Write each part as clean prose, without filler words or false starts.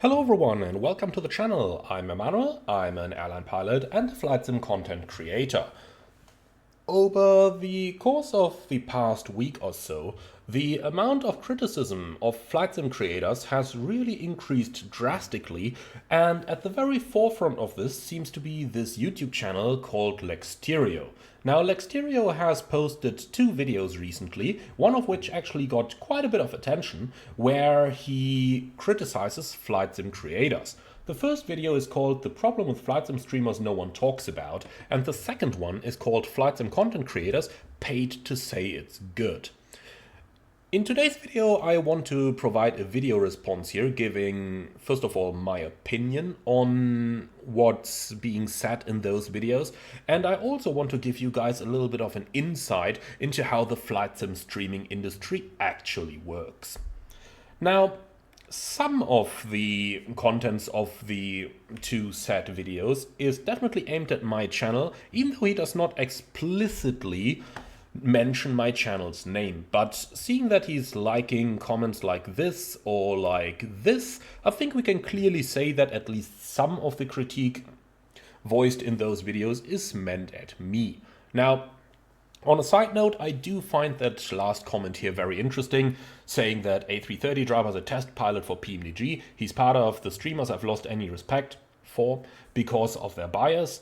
Hello everyone and welcome to the channel. I'm Emmanuel, I'm an airline pilot and a flight sim content creator. Over the course of the past week or so, the amount of criticism of flight sim creators has really increased drastically, and at the very forefront of this seems to be this YouTube channel called Lexterio. Now, Lexterio has posted two videos recently, one of which actually got quite a bit of attention, where he criticizes flight sim creators. The first video is called The Problem with Flight Sim Streamers No One Talks About, and the second one is called Flight Sim Content Creators Paid to Say It's Good. In today's video, I want to provide a video response here, giving, first of all, my opinion on what's being said in those videos, and I also want to give you guys a little bit of an insight into how the flight sim streaming industry actually works. Now, some of the contents of the two said videos is definitely aimed at my channel, even though he does not explicitly mention my channel's name. But seeing that he's liking comments like this or like this, I think we can clearly say that at least some of the critique voiced in those videos is meant at me. Now, on a side note, I do find that last comment here very interesting, saying that A330 driver is a test pilot for PMDG. He's part of the streamers I've lost any respect for because of their bias.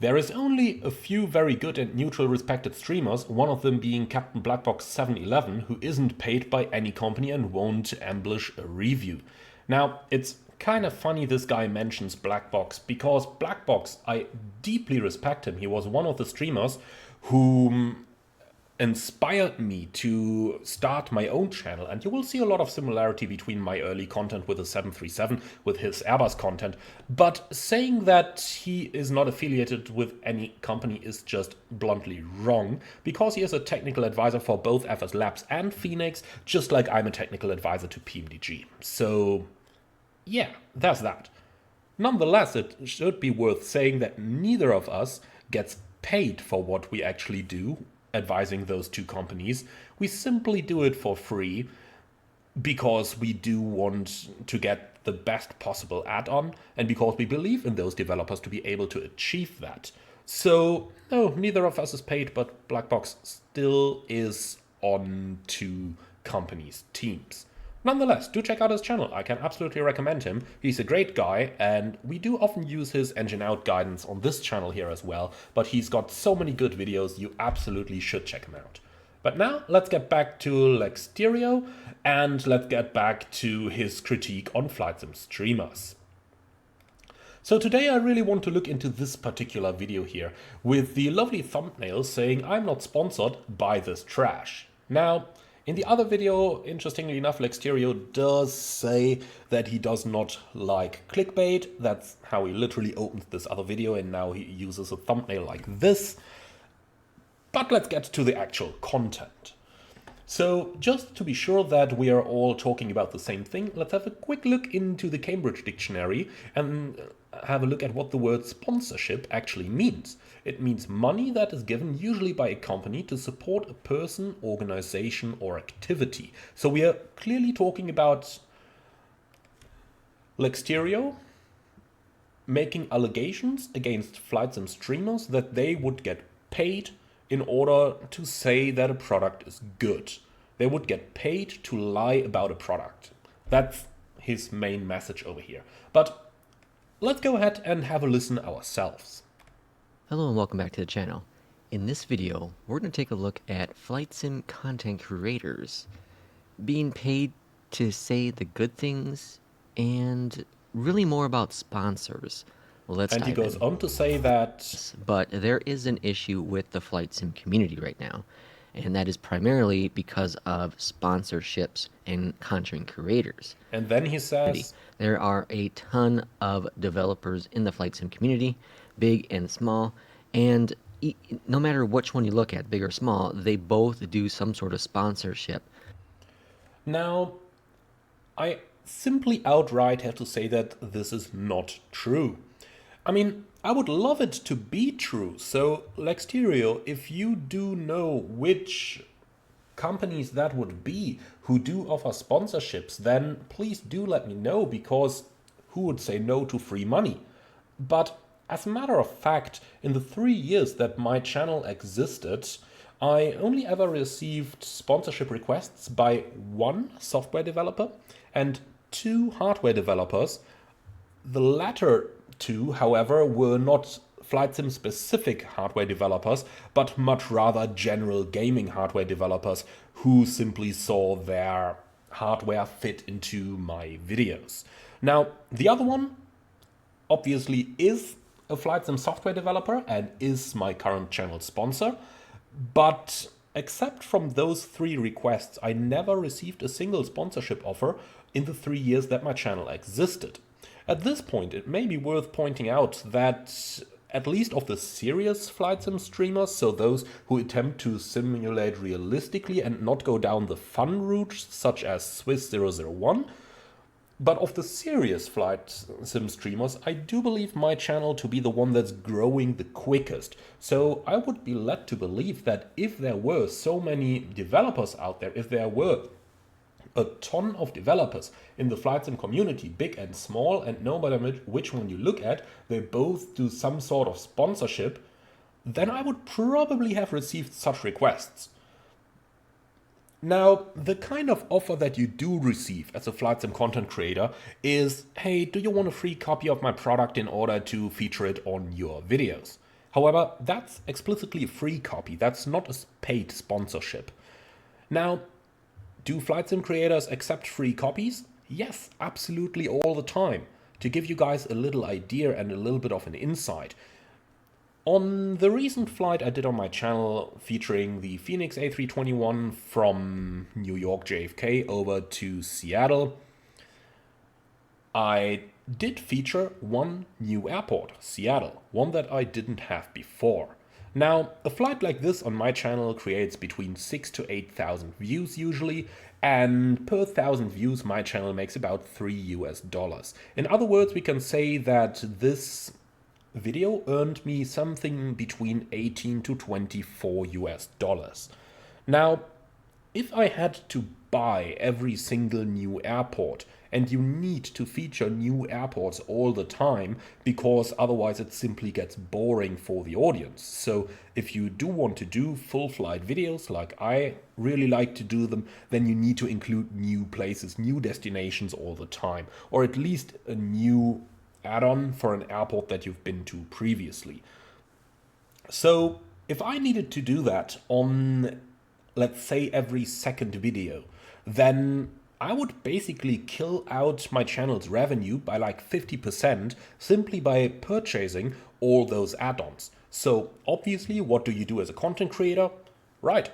There is only a few very good and neutral respected streamers, one of them being Captain Blackbox 711, who isn't paid by any company and won't ambush a review. Now, it's kind of funny this guy mentions Blackbox, because Blackbox, I deeply respect him. He was one of the streamers who inspired me to start my own channel, and you will see a lot of similarity between my early content with the 737 with his Airbus content. But saying that he is not affiliated with any company is just bluntly wrong, because he is a technical advisor for both FS Labs and Phoenix, just like I'm a technical advisor to PMDG. So yeah, that's that. Nonetheless, it should be worth saying that neither of us gets paid for what we actually do, advising those two companies. We simply do it for free because we do want to get the best possible add-on and because we believe in those developers to be able to achieve that. So, no, neither of us is paid, but Blackbox still is on two companies' teams. Nonetheless, do check out his channel. I can absolutely recommend him. He's a great guy, and we do often use his engine out guidance on this channel here as well, but he's got so many good videos, you absolutely should check him out. But now, let's get back to Lexterio, and let's get back to his critique on flight sim streamers. So today I really want to look into this particular video here, with the lovely thumbnail saying I'm not sponsored by this trash. Now, in the other video, interestingly enough, Lexterio does say that he does not like clickbait. That's how he literally opens this other video, and now he uses a thumbnail like this. But let's get to the actual content. So just to be sure that we are all talking about the same thing, let's have a quick look into the Cambridge Dictionary and have a look at what the word sponsorship actually means. It means money that is given usually by a company to support a person, organization, or activity. So we are clearly talking about Lexterio making allegations against flight sim streamers that they would get paid in order to say that a product is good. They would get paid to lie about a product. That's his main message over here. But let's go ahead and have a listen ourselves. Hello and welcome back to the channel. In this video, we're going to take a look at flight sim content creators being paid to say the good things and really more about sponsors. Let's And he dive goes in. on to say that... But there is an issue with the flight sim community right now, and that is primarily because of sponsorships and content creators. And then he says... There are a ton of developers in the flight sim community, big and small, and no matter which one you look at, big or small, they both do some sort of sponsorship. Now, I simply outright have to say that this is not true. I mean, I would love it to be true. So, Lexterio, if you do know which companies that would be who do offer sponsorships, then please do let me know, because who would say no to free money? But as a matter of fact, in the 3 years that my channel existed, I only ever received sponsorship requests by one software developer and two hardware developers. The latter two, however, were not Flt-Sim specific hardware developers, but much rather general gaming hardware developers who simply saw their hardware fit into my videos. Now, the other one obviously is a Flt-Sim software developer and is my current channel sponsor, but except from those three requests, I never received a single sponsorship offer in the 3 years that my channel existed. At this point, it may be worth pointing out that at least of the serious Flt-Sim streamers, so those who attempt to simulate realistically and not go down the fun route such as Swiss001, but of the serious Flt-Sim streamers, I do believe my channel to be the one that's growing the quickest. So I would be led to believe that if there were so many developers out there, if there were a ton of developers in the Flt-Sim community, big and small, and no matter which one you look at, they both do some sort of sponsorship, then I would probably have received such requests. Now, the kind of offer that you do receive as a Flt-Sim content creator is, hey, do you want a free copy of my product in order to feature it on your videos? However, that's explicitly a free copy, that's not a paid sponsorship. Now, do Flt-Sim creators accept free copies? Yes, absolutely all the time. To give you guys a little idea and a little bit of an insight, on the recent flight I did on my channel featuring the Phoenix A321 from New York JFK over to Seattle, I did feature one new airport, Seattle, one that I didn't have before. Now, a flight like this on my channel creates between 6,000 to 8,000 views usually, and per 1,000 views my channel makes about $3. In other words, we can say that this video earned me something between 18 to 24 US dollars. Now, if I had to buy every single new airport, and you need to feature new airports all the time because otherwise it simply gets boring for the audience. So if you do want to do full flight videos like I really like to do them, then you need to include new places, new destinations all the time, or at least a new add-on for an airport that you've been to previously. So if I needed to do that on, let's say, every second video, then I would basically kill out my channel's revenue by like 50% simply by purchasing all those add-ons. So obviously, what do you do as a content creator? Right,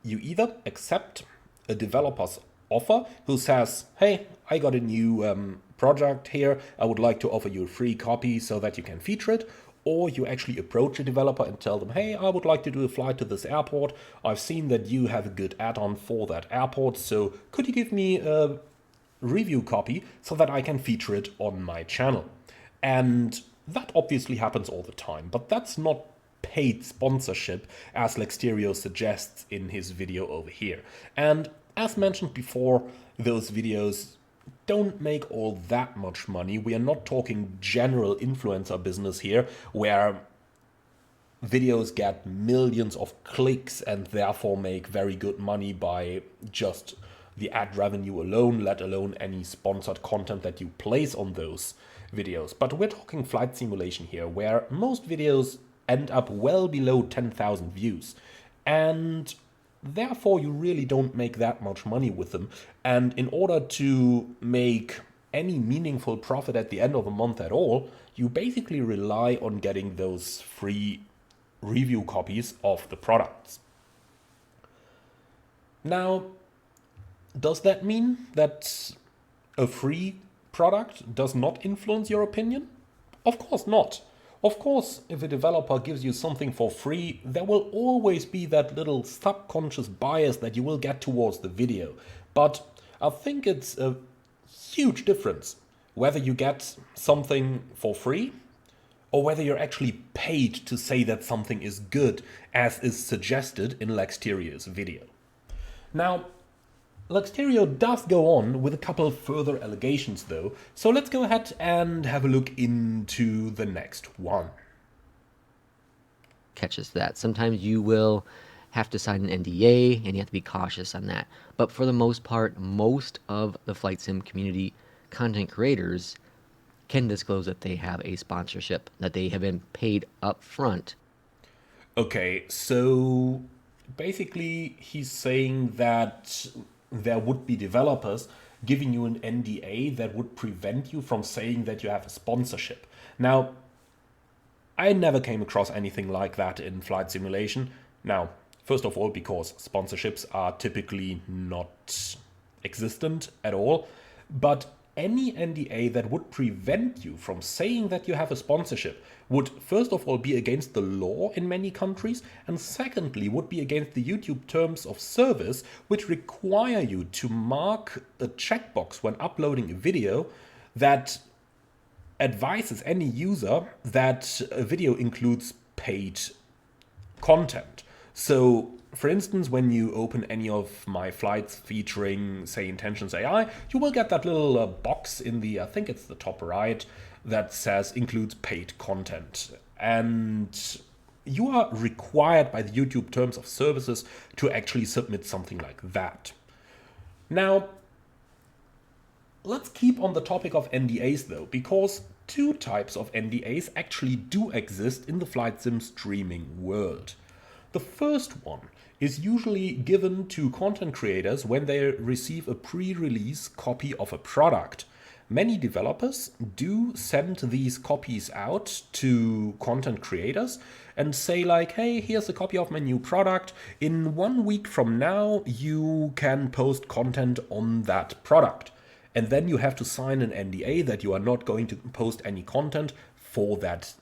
you either accept a developer's offer who says, hey, I got a new project here, I would like to offer you a free copy so that you can feature it, or you actually approach a developer and tell them, hey, I would like to do a flight to this airport. I've seen that you have a good add-on for that airport, so could you give me a review copy so that I can feature it on my channel? And that obviously happens all the time, but that's not paid sponsorship as Lexterio suggests in his video over here. And as mentioned before, those videos don't make all that much money. We are not talking general influencer business here, where videos get millions of clicks and therefore make very good money by just the ad revenue alone, let alone any sponsored content that you place on those videos. But we're talking flight simulation here, where most videos end up well below 10,000 views. And therefore, you really don't make that much money with them. And in order to make any meaningful profit at the end of the month at all, you basically rely on getting those free review copies of the products. Now, does that mean that a free product does not influence your opinion? Of course not. Of course, if a developer gives you something for free, there will always be that little subconscious bias that you will get towards the video. But I think it's a huge difference whether you get something for free or whether you're actually paid to say that something is good, as is suggested in Lexterio's video. Now, Luxterio does go on with a couple further allegations though, so let's go ahead and have a look into the next one. Catches that. Sometimes you will have to sign an NDA and you have to be cautious on that. But for the most part, most of the flight sim community content creators can disclose that they have a sponsorship, that they have been paid up front. Okay, so basically he's saying that there would be developers giving you an NDA that would prevent you from saying that you have a sponsorship. Now, I never came across anything like that in flight simulation. Now, first of all, because sponsorships are typically not existent at all, but any NDA that would prevent you from saying that you have a sponsorship would first of all be against the law in many countries, and secondly would be against the YouTube terms of service, which require you to mark a checkbox when uploading a video that advises any user that a video includes paid content. So, for instance, when you open any of my flights featuring, say, Intentions AI, you will get that little box in the, I think it's the top right, that says includes paid content. And you are required by the YouTube terms of services to actually submit something like that. Now, let's keep on the topic of NDAs though, because two types of NDAs actually do exist in the flight sim streaming world. The first one is usually given to content creators when they receive a pre-release copy of a product. Many developers do send these copies out to content creators and say like, hey, here's a copy of my new product. In 1 week from now, you can post content on that product. And then you have to sign an NDA that you are not going to post any content for that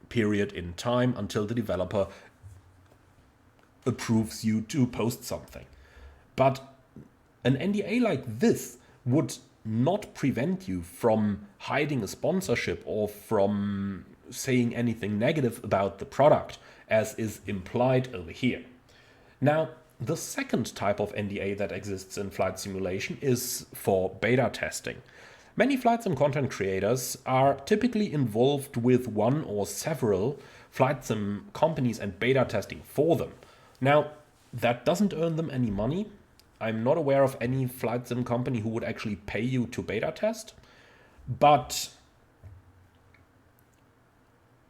period in time until the developer approves you to post something. But an NDA like this would not prevent you from hiding a sponsorship or from saying anything negative about the product, as is implied over here. Now, the second type of NDA that exists in flight simulation is for beta testing. Many flight sim content creators are typically involved with one or several flight sim companies and beta testing for them. Now, that doesn't earn them any money. I'm not aware of any flight sim company who would actually pay you to beta test, but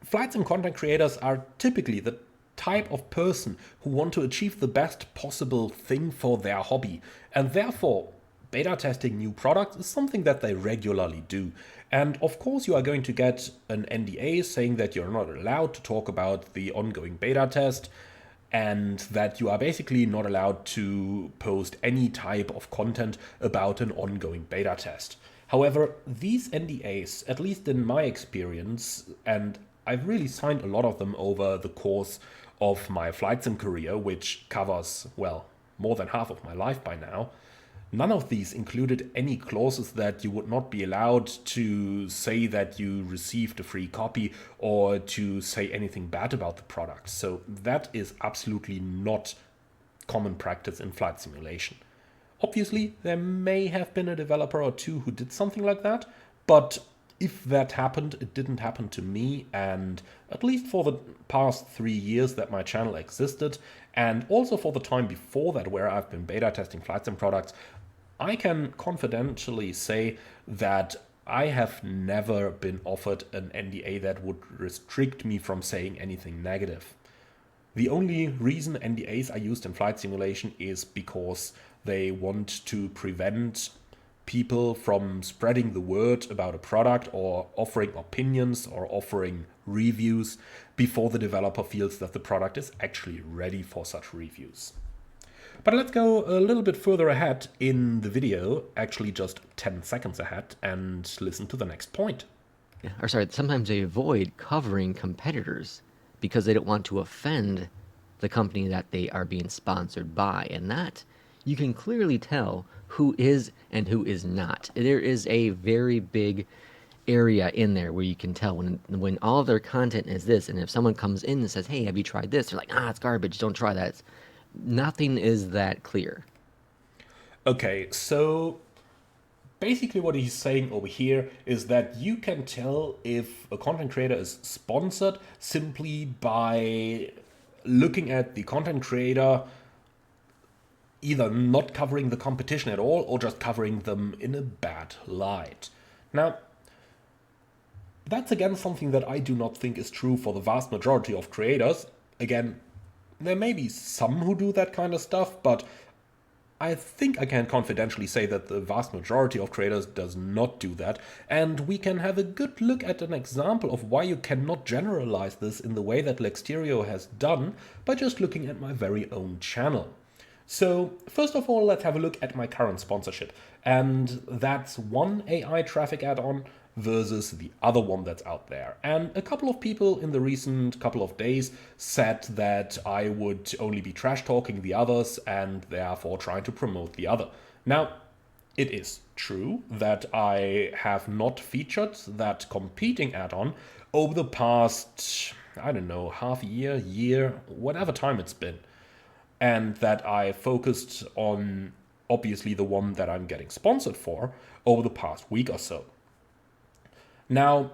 flight sim content creators are typically the type of person who want to achieve the best possible thing for their hobby, and therefore beta testing new products is something that they regularly do. And of course you are going to get an NDA saying that you're not allowed to talk about the ongoing beta test, and that you are basically not allowed to post any type of content about an ongoing beta test. However, these NDAs, at least in my experience, and I've really signed a lot of them over the course of my flight sim career, which covers, well, more than half of my life by now, none of these included any clauses that you would not be allowed to say that you received a free copy or to say anything bad about the product. So that is absolutely not common practice in flight simulation. Obviously, there may have been a developer or two who did something like that, but if that happened, it didn't happen to me, and at least for the past 3 years that my channel existed, and also for the time before that where I've been beta testing flight sim products, I can confidentially say that I have never been offered an NDA that would restrict me from saying anything negative. The only reason NDAs are used in flight simulation is because they want to prevent people from spreading the word about a product or offering opinions or offering reviews before the developer feels that the product is actually ready for such reviews. But let's go a little bit further ahead in the video, actually just 10 seconds ahead, and listen to the next point. Or sorry, sometimes they avoid covering competitors because they don't want to offend the company that they are being sponsored by. And that you can clearly tell who is and who is not. There is a very big area in there where you can tell when all of their content is this, and if someone comes in and says, hey, have you tried this? They're like, it's garbage, don't try that. Nothing is that clear. Okay, so basically what he's saying over here is that you can tell if a content creator is sponsored simply by looking at the content creator either not covering the competition at all or just covering them in a bad light. Now, that's again something that I do not think is true for the vast majority of creators. Again, there may be some who do that kind of stuff, but I think I can confidentially say that the vast majority of creators does not do that, and we can have a good look at an example of why you cannot generalize this in the way that Lexterio has done by just looking at my very own channel. So first of all, let's have a look at my current sponsorship, and that's one AI traffic add-on versus the other one that's out there. And a couple of people in the recent couple of days said that I would only be trash talking the others and therefore trying to promote the other. Now, it is true that I have not featured that competing add-on over the past, I don't know, half a year, whatever time it's been. And that I focused on obviously the one that I'm getting sponsored for over the past week or so. Now,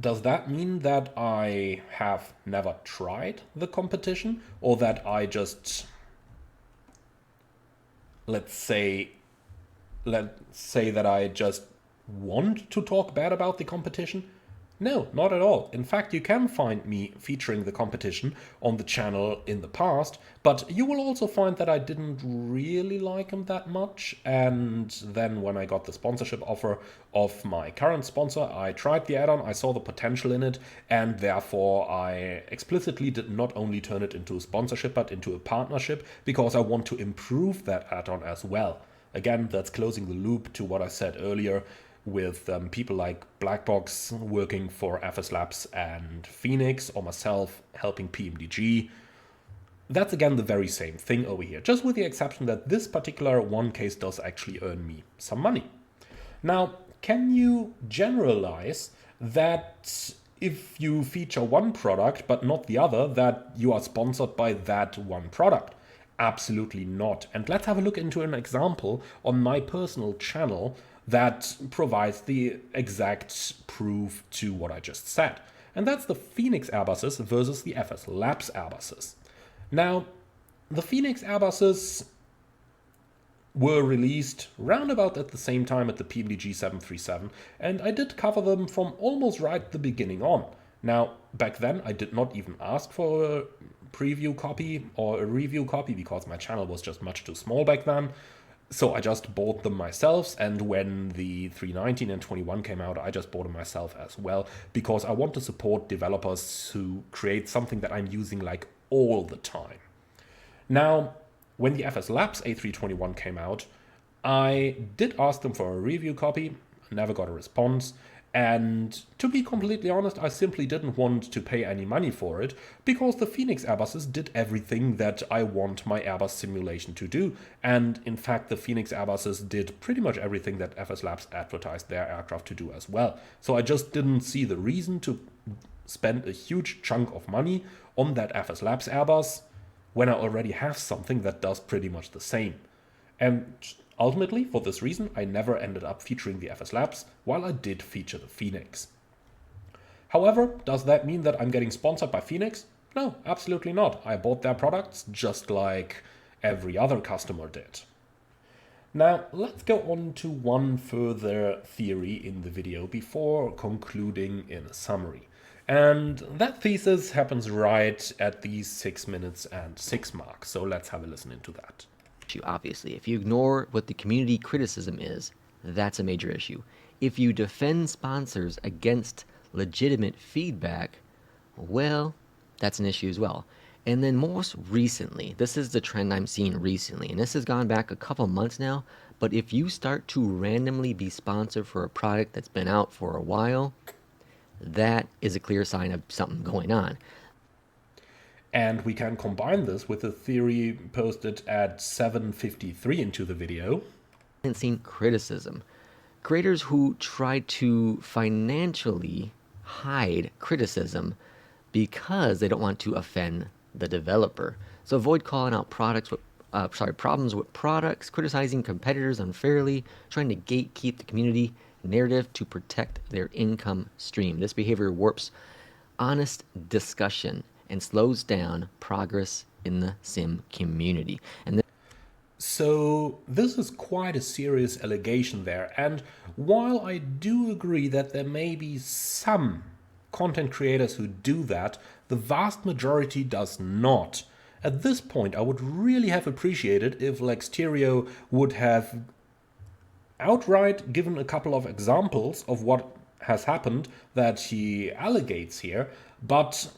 does that mean that I have never tried the competition, or that I just, let's say that I just want to talk bad about the competition? No, not at all. In fact, you can find me featuring the competition on the channel in the past, but you will also find that I didn't really like them that much, and then when I got the sponsorship offer of my current sponsor, I tried the add-on, I saw the potential in it, and therefore I explicitly did not only turn it into a sponsorship, but into a partnership, because I want to improve that add-on as well. Again, that's closing the loop to what I said earlier, with people like Blackbox working for FS Labs and Phoenix, or myself helping PMDG. That's again the very same thing over here, just with the exception that this particular one case does actually earn me some money. Now, can you generalize that if you feature one product but not the other, that you are sponsored by that one product? Absolutely not. And let's have a look into an example on my personal channel that provides the exact proof to what I just said. And that's the Phoenix Airbuses versus the FS Labs Airbuses. Now, the Phoenix Airbuses were released round about at the same time at the PMDG 737, and I did cover them from almost right at the beginning on. Now, back then I did not even ask for a preview copy or a review copy because my channel was just much too small back then. So I just bought them myself, and when the 319 and 21 came out, I just bought them myself as well, because I want to support developers who create something that I'm using like all the time. Now, when the FS Labs A321 came out, I did ask them for a review copy, never got a response, and to be completely honest, I simply didn't want to pay any money for it, because the Phoenix Airbuses did everything that I want my Airbus simulation to do, and in fact the Phoenix Airbuses did pretty much everything that FS Labs advertised their aircraft to do as well. So I just didn't see the reason to spend a huge chunk of money on that FS Labs Airbus when I already have something that does pretty much the same. And ultimately, for this reason, I never ended up featuring the FS Labs, while I did feature the Phoenix. However, does that mean that I'm getting sponsored by Phoenix? No, absolutely not. I bought their products just like every other customer did. Now, let's go on to one further theory in the video before concluding in a summary. And that thesis happens right at the 6 minutes and 6 mark, so let's have a listen into that. Obviously, if you ignore what the community criticism is, that's a major issue. If you defend sponsors against legitimate feedback, well, that's an issue as well. And then most recently, this is the trend I'm seeing recently, and this has gone back a couple months now, but if you start to randomly be sponsored for a product that's been out for a while, that is a clear sign of something going on. And we can combine this with a theory posted at 7:53 into the video. And seen criticism. Creators who try to financially hide criticism because they don't want to offend the developer. So avoid calling out products with problems with products, criticizing competitors unfairly, trying to gatekeep the community narrative to protect their income stream. This behavior warps honest discussion and slows down progress in the sim community. And So this is quite a serious allegation there, and while I do agree that there may be some content creators who do that, the vast majority does not. At this point, I would really have appreciated if Lexterio would have outright given a couple of examples of what has happened that he allegates here, but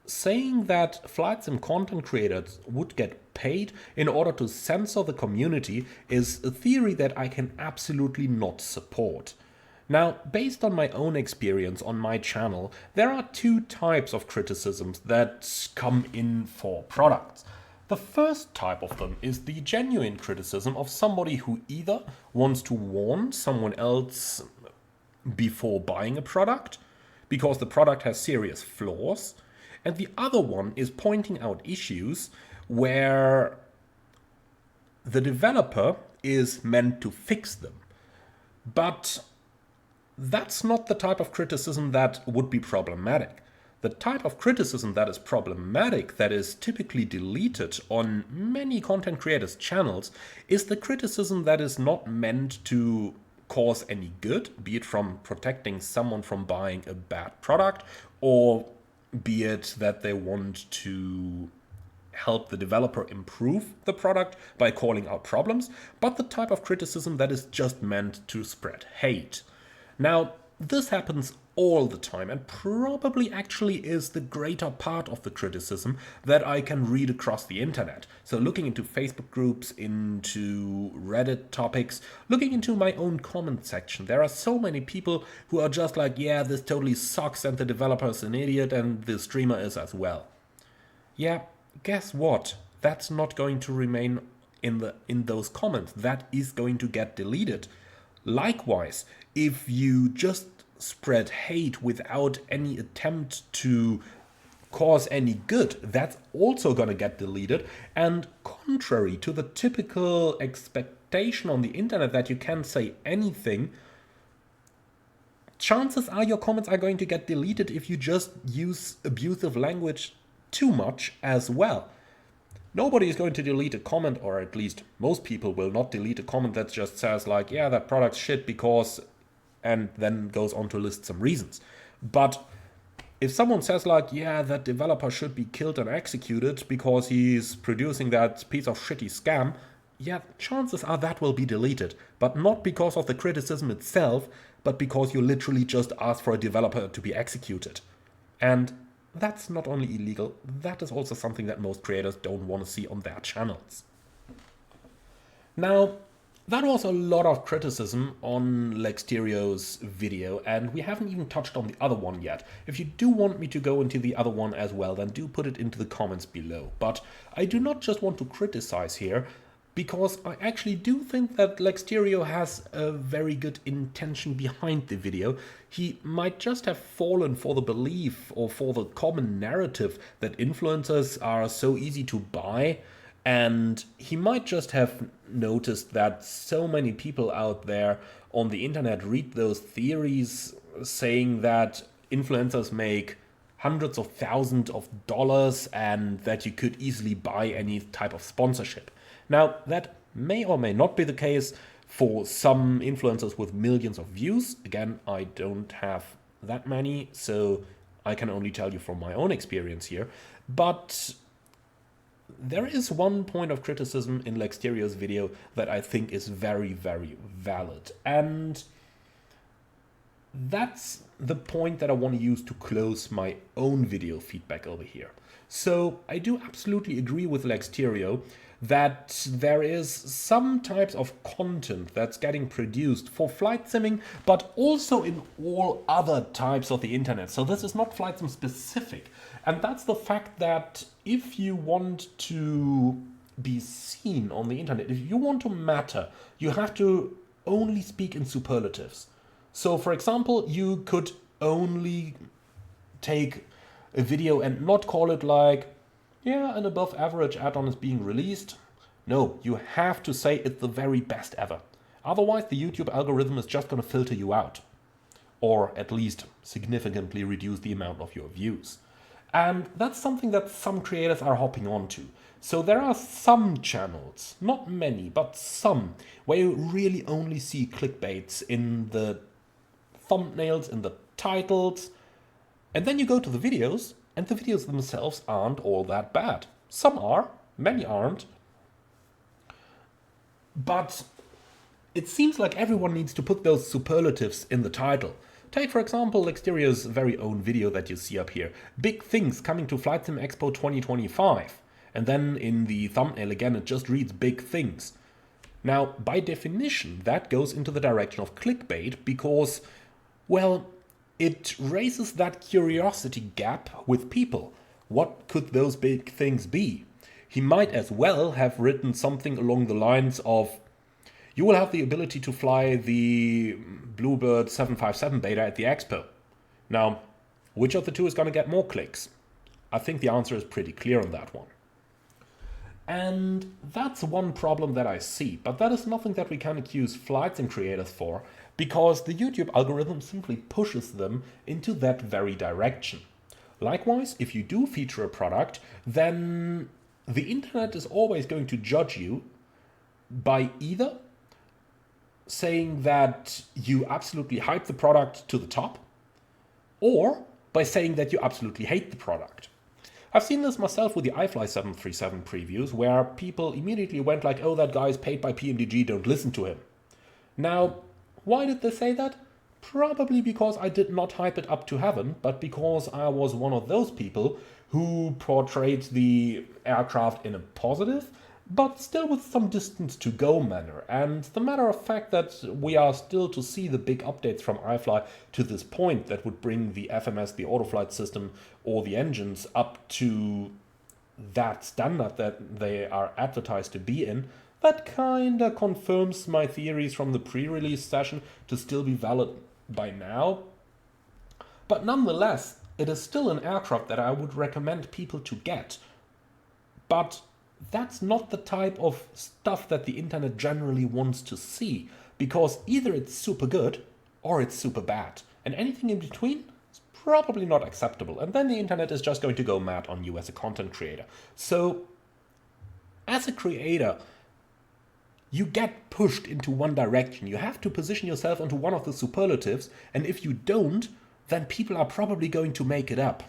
saying that Flt-Sim content creators would get paid in order to censor the community is a theory that I can absolutely not support. Now, based on my own experience on my channel, there are two types of criticisms that come in for products. The first type of them is the genuine criticism of somebody who either wants to warn someone else before buying a product because the product has serious flaws, and the other one is pointing out issues where the developer is meant to fix them. But that's not the type of criticism that would be problematic. The type of criticism that is problematic, that is typically deleted on many content creators' channels, is the criticism that is not meant to cause any good, be it from protecting someone from buying a bad product, or be it that they want to help the developer improve the product by calling out problems, but the type of criticism that is just meant to spread hate. Now, this happens all the time and probably actually is the greater part of the criticism that I can read across the internet. So looking into Facebook groups, into Reddit topics, looking into my own comment section, there are so many people who are just like, yeah, this totally sucks and the developer is an idiot and the streamer is as well. Yeah, guess what? That's not going to remain in those comments. That is going to get deleted. Likewise, if you just spread hate without any attempt to cause any good, that's also going to get deleted. And contrary to the typical expectation on the internet that you can say anything, chances are your comments are going to get deleted if you just use abusive language too much as well. Nobody is going to delete a comment, or at least most people will not delete a comment that just says like, yeah, that product's shit because, and then goes on to list some reasons. But if someone says like, yeah, that developer should be killed and executed because he's producing that piece of shitty scam, yeah, chances are that will be deleted. But not because of the criticism itself, but because you literally just asked for a developer to be executed. And that's not only illegal, that is also something that most creators don't want to see on their channels. Now, that was a lot of criticism on Lexterio's video, and we haven't even touched on the other one yet. If you do want me to go into the other one as well, then do put it into the comments below. But I do not just want to criticize here, because I actually do think that Lexterio has a very good intention behind the video. He might just have fallen for the belief or for the common narrative that influencers are so easy to buy, and he might just have noticed that so many people out there on the internet read those theories saying that influencers make hundreds of thousands of dollars and that you could easily buy any type of sponsorship. Now, that may or may not be the case for some influencers with millions of views. Again, I don't have that many, so I can only tell you from my own experience here. But there is one point of criticism in Lexterio's video that I think is very, very valid. And that's the point that I want to use to close my own video feedback over here. So I do absolutely agree with Lexterio that there is some types of content that's getting produced for flight simming, but also in all other types of the internet. So this is not flight sim specific. And that's the fact that if you want to be seen on the internet, if you want to matter, you have to only speak in superlatives. So for example, you could only take a video and not call it like, yeah, an above average add-on is being released, No, you have to say it's the very best ever. Otherwise, the YouTube algorithm is just going to filter you out. Or at least significantly reduce the amount of your views. And that's something that some creators are hopping onto. So there are some channels, not many, but some, where you really only see clickbaits in the thumbnails, in the titles, and then you go to the videos, and the videos themselves aren't all that bad. Some are, many aren't, but it seems like everyone needs to put those superlatives in the title. Take, for example, Exterior's very own video that you see up here. Big things coming to Flight-Sim Expo 2025. And then in the thumbnail again, it just reads big things. Now, by definition, that goes into the direction of clickbait because, well, it raises that curiosity gap with people. What could those big things be? He might as well have written something along the lines of, you will have the ability to fly the Bluebird 757 beta at the Expo. Now, which of the two is going to get more clicks? I think the answer is pretty clear on that one. And that's one problem that I see, but that is nothing that we can accuse Flight-Sim creators for, because the YouTube algorithm simply pushes them into that very direction. Likewise, if you do feature a product, then the internet is always going to judge you by either saying that you absolutely hype the product to the top, or by saying that you absolutely hate the product. I've seen this myself with the iFly 737 previews, where people immediately went like, oh, that guy is paid by PMDG, don't listen to him. Now, why did they say that? Probably because I did not hype it up to heaven, but because I was one of those people who portrayed the aircraft in a positive, but still with some distance to go manner. And the matter of fact that we are still to see the big updates from iFly to this point that would bring the FMS, the autoflight system, or the engines up to that standard that they are advertised to be in, that kinda confirms my theories from the pre-release session to still be valid by now. But nonetheless, it is still an aircraft that I would recommend people to get. But that's not the type of stuff that the internet generally wants to see, because either it's super good or it's super bad, and anything in between is probably not acceptable, and then the internet is just going to go mad on you as a content creator. So, as a creator, you get pushed into one direction. You have to position yourself onto one of the superlatives, and if you don't, then people are probably going to make it up.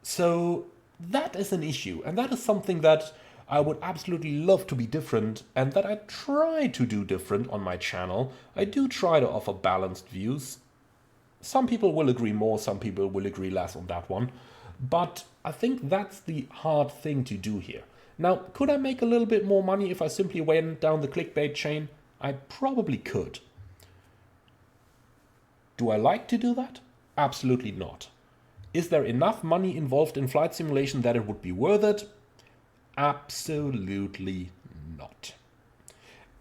So, that is an issue, and that is something that I would absolutely love to be different, and that I try to do different on my channel. I do try to offer balanced views. Some people will agree more, some people will agree less on that one. But I think that's the hard thing to do here. Now, could I make a little bit more money if I simply went down the clickbait chain? I probably could. Do I like to do that? Absolutely not. Is there enough money involved in flight simulation that it would be worth it? Absolutely not.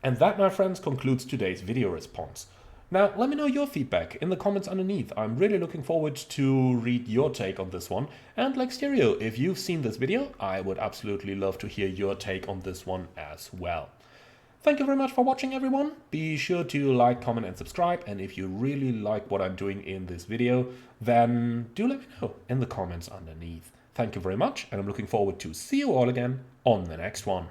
And that, my friends, concludes today's video response. Now, let me know your feedback in the comments underneath. I'm really looking forward to read your take on this one. And like Stereo, if you've seen this video, I would absolutely love to hear your take on this one as well. Thank you very much for watching, everyone. Be sure to like, comment, and subscribe. And if you really like what I'm doing in this video, then do let me know in the comments underneath. Thank you very much, and I'm looking forward to see you all again on the next one.